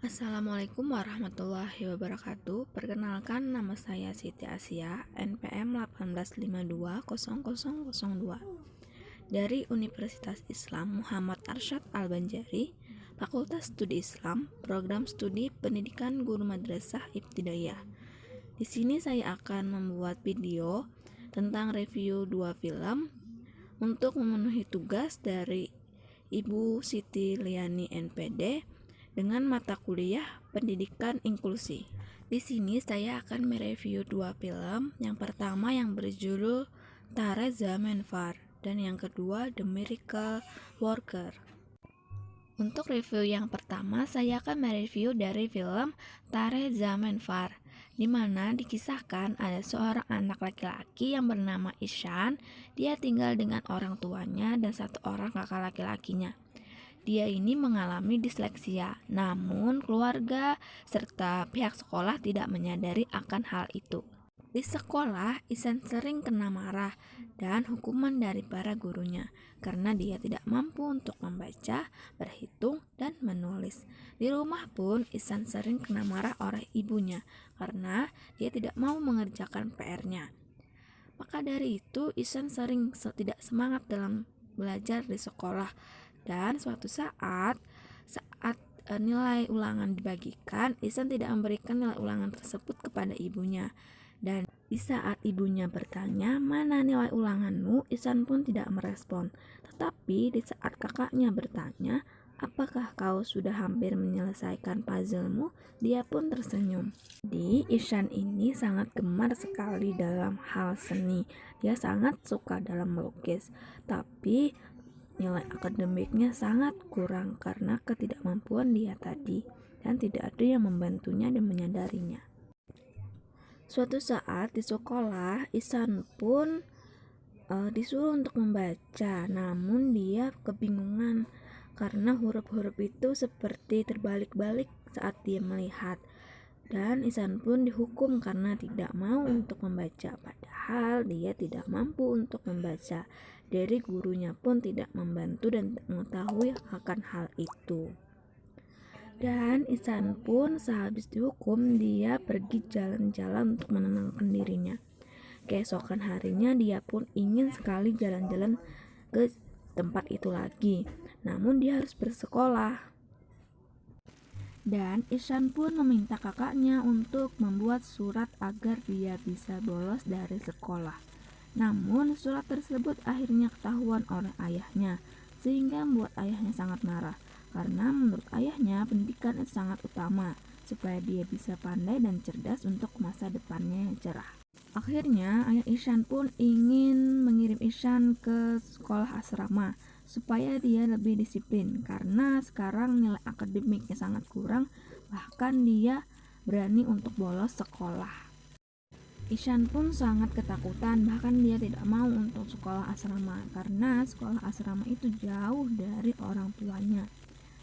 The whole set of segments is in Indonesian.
Assalamualaikum warahmatullahi wabarakatuh. Perkenalkan, nama saya Siti Asia, NPM 18520002 dari Universitas Islam Muhammad Arsyad Al-Banjari, Fakultas Studi Islam, Program Studi Pendidikan Guru Madrasah Ibtidaiyah. Di sini saya akan membuat video tentang review 2 film untuk memenuhi tugas dari Ibu Siti Liani NPD dengan mata kuliah Pendidikan Inklusi. Di sini saya akan mereview 2 film. Yang pertama yang berjudul Tare Zamenhof dan yang kedua The Miracle Worker. Untuk review yang pertama, saya akan mereview dari film Tare Zamenhof, di mana dikisahkan ada seorang anak laki-laki yang bernama Ishan. Dia tinggal dengan orang tuanya dan satu orang kakak laki-lakinya. Dia ini mengalami disleksia, namun keluarga serta pihak sekolah tidak menyadari akan hal itu. Di sekolah, Ihsan sering kena marah dan hukuman dari para gurunya karena dia tidak mampu untuk membaca, berhitung, dan menulis. Di rumah pun, Ihsan sering kena marah oleh ibunya karena dia tidak mau mengerjakan PR-nya. Maka dari itu, Ihsan sering tidak semangat dalam belajar di sekolah. Dan suatu saat nilai ulangan dibagikan, Ihsan tidak memberikan nilai ulangan tersebut kepada ibunya. Dan di saat ibunya bertanya, "Mana nilai ulanganmu?" Ihsan pun tidak merespon. Tetapi di saat kakaknya bertanya, "Apakah kau sudah hampir menyelesaikan puzzlemu?" Dia pun tersenyum. Jadi Ihsan ini sangat gemar sekali dalam hal seni. Dia sangat suka dalam melukis. Tapi nilai akademiknya sangat kurang karena ketidakmampuan dia tadi, dan tidak ada yang membantunya dan menyadarinya. Suatu saat di sekolah, Ihsan pun disuruh untuk membaca, namun dia kebingungan karena huruf-huruf itu seperti terbalik-balik saat dia melihat. Dan Ihsan pun dihukum karena tidak mau untuk membaca, padahal dia tidak mampu untuk membaca. Dari gurunya pun tidak membantu dan tidak mengetahui akan hal itu. Dan Ihsan pun sehabis dihukum, dia pergi jalan-jalan untuk menenangkan dirinya. Keesokan harinya dia pun ingin sekali jalan-jalan ke tempat itu lagi, namun dia harus bersekolah. Dan Ihsan pun meminta kakaknya untuk membuat surat agar dia bisa bolos dari sekolah. Namun surat tersebut akhirnya ketahuan oleh ayahnya, sehingga membuat ayahnya sangat marah. Karena menurut ayahnya pendidikan itu sangat utama, supaya dia bisa pandai dan cerdas untuk masa depannya yang cerah. Akhirnya ayah Ihsan pun ingin mengirim Ihsan ke sekolah asrama supaya dia lebih disiplin, karena sekarang nilai akademiknya sangat kurang, bahkan dia berani untuk bolos sekolah. Ihsan pun sangat ketakutan, bahkan dia tidak mau untuk sekolah asrama karena sekolah asrama itu jauh dari orang tuanya.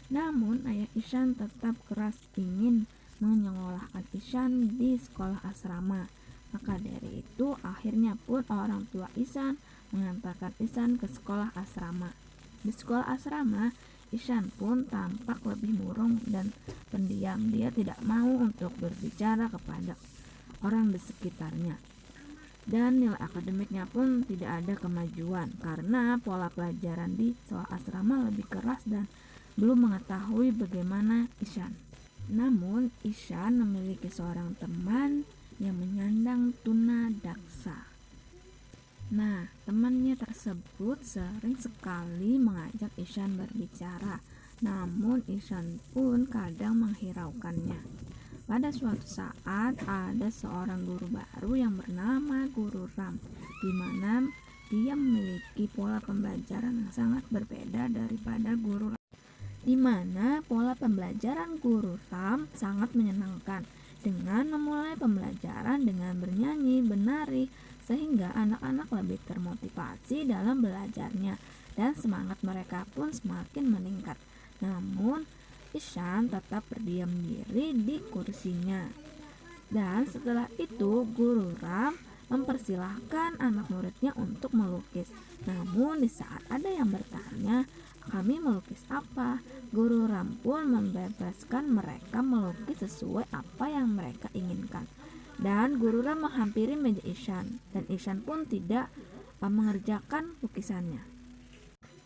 Namun ayah Ihsan tetap keras ingin menyekolahkan Ihsan di sekolah asrama. Maka dari itu akhirnya pun orang tua Ihsan mengantarkan Ihsan ke sekolah asrama. Di sekolah asrama, Ihsan pun tampak lebih murung dan pendiam. Dia tidak mau untuk berbicara kepada orang di sekitarnya. Dan nilai akademiknya pun tidak ada kemajuan karena pola pelajaran di sekolah asrama lebih keras dan belum mengetahui bagaimana Ihsan. Namun Ihsan memiliki seorang teman yang menyandang tuna daksa. Nah, temannya tersebut sering sekali mengajak Ihsan berbicara, namun Ihsan pun kadang menghiraukannya. Pada suatu saat ada seorang guru baru yang bernama Guru Ram, di mana dia memiliki pola pembelajaran yang sangat berbeda daripada Guru Ram. Di mana pola pembelajaran Guru Ram sangat menyenangkan dengan memulai pembelajaran dengan bernyanyi, menari, sehingga anak-anak lebih termotivasi dalam belajarnya dan semangat mereka pun semakin meningkat. Namun Ihsan tetap berdiam diri di kursinya. Dan setelah itu Guru Ram mempersilahkan anak muridnya untuk melukis. Namun di saat ada yang bertanya, kami melukis apa? Guru Ram pun membebaskan mereka melukis sesuai apa yang mereka inginkan. Dan Guru Ram menghampiri meja Ishan, dan Ishan pun tidak mengerjakan lukisannya.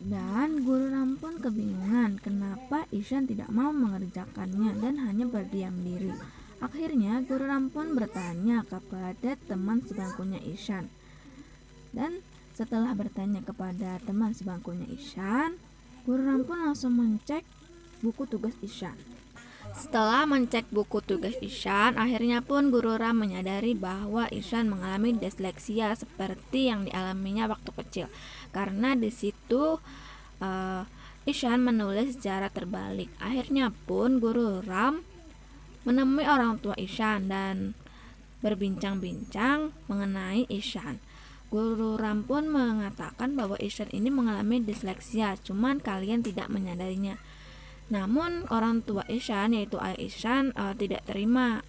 Dan Guru Ram pun kebingungan kenapa Ishan tidak mau mengerjakannya dan hanya berdiam diri. Akhirnya Guru Ram pun bertanya kepada teman sebangkunya Ishan. Dan setelah bertanya kepada teman sebangkunya Ishan, Guru Ram pun langsung mencek buku tugas Ishan. Setelah mencek buku tugas Ishan, akhirnya pun Guru Ram menyadari bahwa Ishan mengalami disleksia seperti yang dialaminya waktu kecil. Karena di situ Ishan menulis secara terbalik. Akhirnya pun Guru Ram menemui orang tua Ishan dan berbincang-bincang mengenai Ishan. Guru Ram pun mengatakan bahwa Ishan ini mengalami disleksia, cuman kalian tidak menyadarinya. Namun orang tua Ishan, yaitu ayah Ishan, tidak terima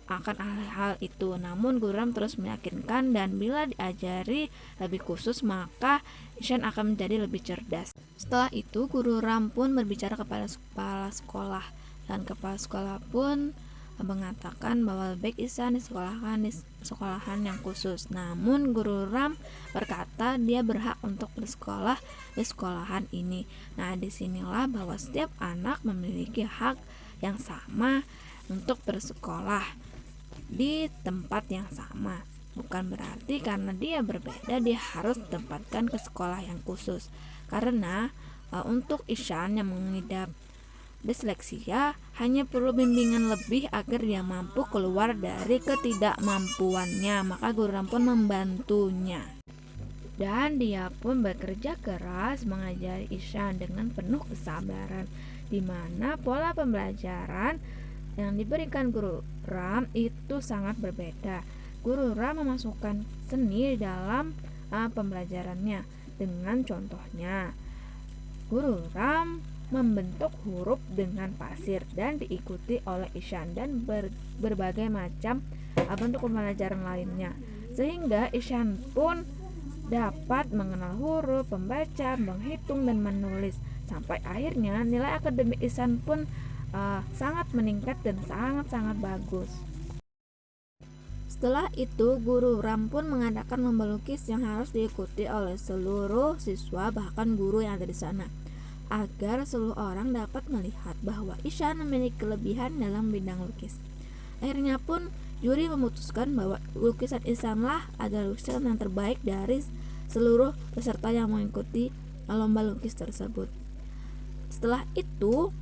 akan hal itu. Namun Guru Ram terus meyakinkan, dan bila diajari lebih khusus maka Ishan akan menjadi lebih cerdas. Setelah itu Guru Ram pun berbicara kepada kepala sekolah, dan kepala sekolah pun mengatakan bahwa lebih baik Ishan disekolahkan di sekolahan yang khusus. Namun Guru Ram berkata dia berhak untuk bersekolah di sekolahan ini. Nah, disinilah bahwa setiap anak memiliki hak yang sama untuk bersekolah di tempat yang sama. Bukan berarti karena dia berbeda dia harus ditempatkan ke sekolah yang khusus. Karena untuk Ishan yang mengidap disleksia hanya perlu bimbingan lebih agar dia mampu keluar dari ketidakmampuannya. Maka Guru Ram pun membantunya, dan dia pun bekerja keras mengajari Ishan dengan penuh kesabaran, di mana pola pembelajaran yang diberikan Guru Ram itu sangat berbeda. Guru Ram memasukkan seni dalam pembelajarannya. Dengan contohnya, Guru Ram membentuk huruf dengan pasir dan diikuti oleh Ishan dan berbagai macam bentuk pembelajaran lainnya, sehingga Ishan pun dapat mengenal huruf, membaca, menghitung, dan menulis. Sampai akhirnya nilai akademik Ishan pun sangat meningkat dan sangat-sangat bagus. Setelah itu Guru Ram pun mengadakan lomba lukis yang harus diikuti oleh seluruh siswa, bahkan guru yang ada di sana, agar seluruh orang dapat melihat bahwa Ishan memiliki kelebihan dalam bidang lukis. Akhirnya pun juri memutuskan bahwa lukisan Ishanlah adalah lukisan yang terbaik dari seluruh peserta yang mengikuti lomba lukis tersebut. Setelah itu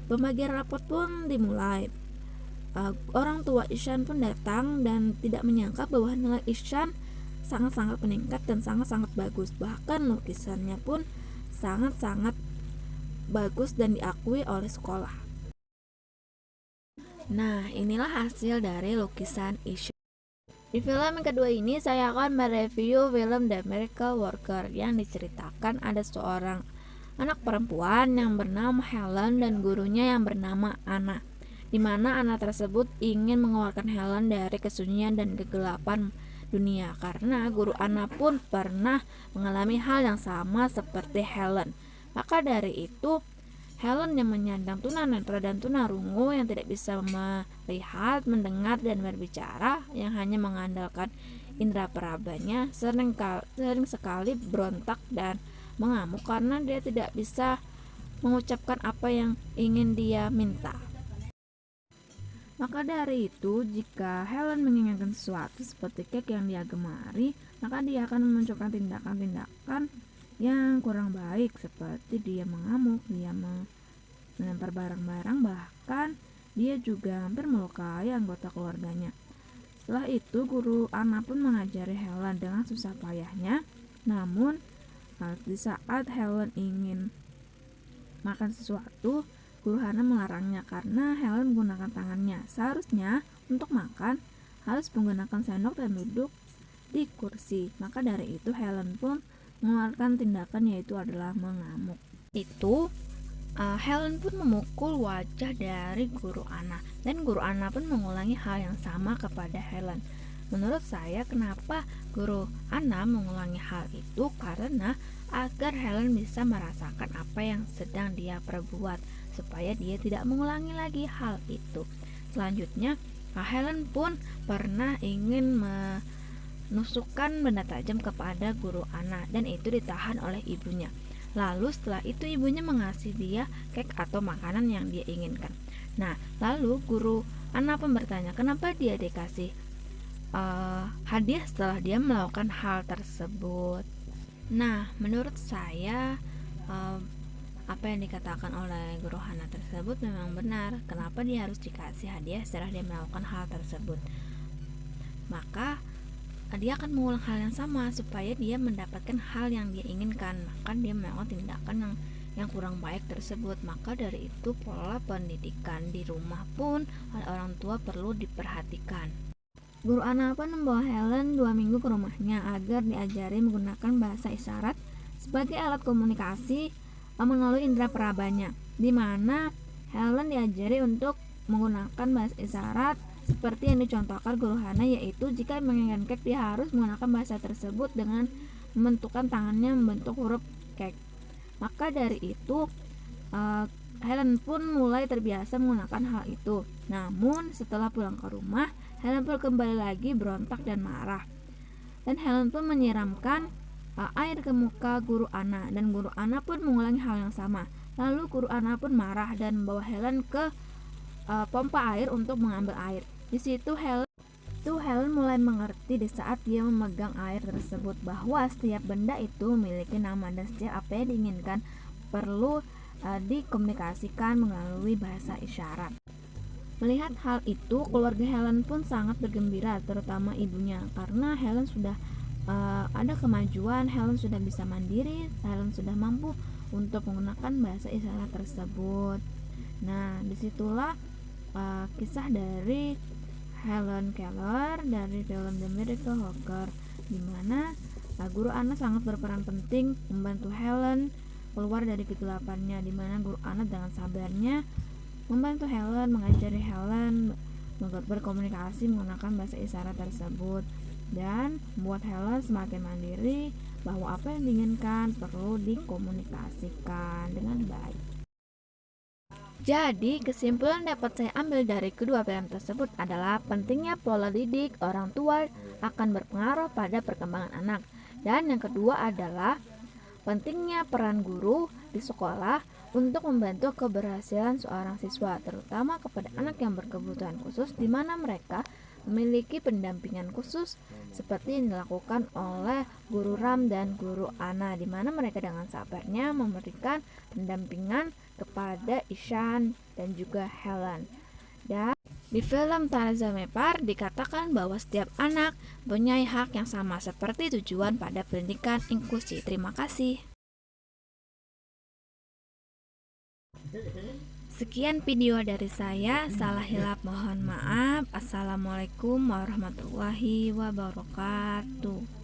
pembagian rapot pun dimulai. Orang tua Ishan pun datang dan tidak menyangka bahwa nilai Ishan sangat-sangat meningkat dan sangat-sangat bagus. Bahkan lukisannya pun sangat-sangat bagus dan diakui oleh sekolah. Nah, inilah hasil dari lukisan Ishan. Di film yang kedua ini saya akan mereview film The Miracle Worker, yang diceritakan ada seorang anak perempuan yang bernama Helen dan gurunya yang bernama Anna, di mana anak tersebut ingin mengeluarkan Helen dari kesunyian dan kegelapan dunia, karena guru Anna pun pernah mengalami hal yang sama seperti Helen. Maka dari itu Helen yang menyandang tunanetra dan tunarungu, yang tidak bisa melihat, mendengar, dan berbicara, yang hanya mengandalkan indera perabanya, sering sekali berontak dan mengamuk karena dia tidak bisa mengucapkan apa yang ingin dia minta. Maka dari itu, jika Helen menginginkan sesuatu seperti cake yang dia gemari, maka dia akan memunculkan tindakan-tindakan yang kurang baik, seperti dia mengamuk, dia melempar barang-barang, bahkan dia juga hampir melukai anggota keluarganya. Setelah itu, guru Anna pun mengajari Helen dengan susah payahnya. Namun, di saat Helen ingin makan sesuatu, guru Hana melarangnya karena Helen menggunakan tangannya. Seharusnya untuk makan harus menggunakan sendok dan duduk di kursi. Maka dari itu Helen pun mengeluarkan tindakan, yaitu adalah mengamuk. Helen pun memukul wajah dari guru Anna, dan guru Anna pun mengulangi hal yang sama kepada Helen. Menurut saya, kenapa guru Anna mengulangi hal itu karena agar Helen bisa merasakan apa yang sedang dia perbuat, supaya dia tidak mengulangi lagi hal itu. Selanjutnya, Helen pun pernah ingin menusukkan benda tajam kepada guru Anna, dan itu ditahan oleh ibunya. Lalu setelah itu ibunya mengasih dia cake atau makanan yang dia inginkan. Nah, lalu guru Anna pun bertanya kenapa dia dikasih hadiah setelah dia melakukan hal tersebut. Nah, menurut saya apa yang dikatakan oleh guru Hana tersebut memang benar. Kenapa dia harus dikasih hadiah setelah dia melakukan hal tersebut? Maka dia akan mengulang hal yang sama supaya dia mendapatkan hal yang dia inginkan. Maka dia melakukan tindakan yang kurang baik tersebut. Maka dari itu pola pendidikan di rumah pun oleh orang tua perlu diperhatikan. Guru Anna pun membawa Helen 2 minggu ke rumahnya agar diajari menggunakan bahasa isyarat sebagai alat komunikasi melalui indera perabanya, di mana Helen diajari untuk menggunakan bahasa isyarat seperti yang dicontohkan guru Hana, yaitu jika menginginkan cake dia harus menggunakan bahasa tersebut dengan membentukkan tangannya membentuk huruf cake. Maka dari itu Helen pun mulai terbiasa menggunakan hal itu. Namun setelah pulang ke rumah, Helen pun kembali lagi berontak dan marah. Dan Helen pun menyiramkan air ke muka guru Anna, dan guru Anna pun mengulangi hal yang sama. Lalu guru Anna pun marah dan membawa Helen ke pompa air untuk mengambil air. Di situ Helen mulai mengerti di saat dia memegang air tersebut bahwa setiap benda itu memiliki nama, dan setiap apa yang diinginkan perlu dikomunikasikan melalui bahasa isyarat. Melihat hal itu, keluarga Helen pun sangat bergembira, terutama ibunya, karena Helen sudah ada kemajuan, Helen sudah bisa mandiri, Helen sudah mampu untuk menggunakan bahasa isyarat tersebut. Nah, disitulah kisah dari Helen Keller dari film The Miracle Worker, di mana guru Anna sangat berperan penting membantu Helen keluar dari kegelapannya, di mana guru Anna dengan sabarnya membantu Helen, mengajari Helen berkomunikasi menggunakan bahasa isyarat tersebut, dan membuat Helen semakin mandiri bahwa apa yang diinginkan perlu dikomunikasikan dengan baik. Jadi, kesimpulan dapat saya ambil dari kedua film tersebut adalah pentingnya pola didik orang tua akan berpengaruh pada perkembangan anak. Dan yang kedua adalah pentingnya peran guru di sekolah untuk membantu keberhasilan seorang siswa, terutama kepada anak yang berkebutuhan khusus, di mana mereka memiliki pendampingan khusus seperti yang dilakukan oleh guru Ram dan guru Anna, di mana mereka dengan sabarnya memberikan pendampingan kepada Ishan dan juga Helen. Dan di film Tarzan Mepar dikatakan bahwa setiap anak punya hak yang sama seperti tujuan pada pendidikan inklusi. Terima kasih. Sekian video dari saya, salah hilap mohon maaf. Assalamualaikum warahmatullahi wabarakatuh.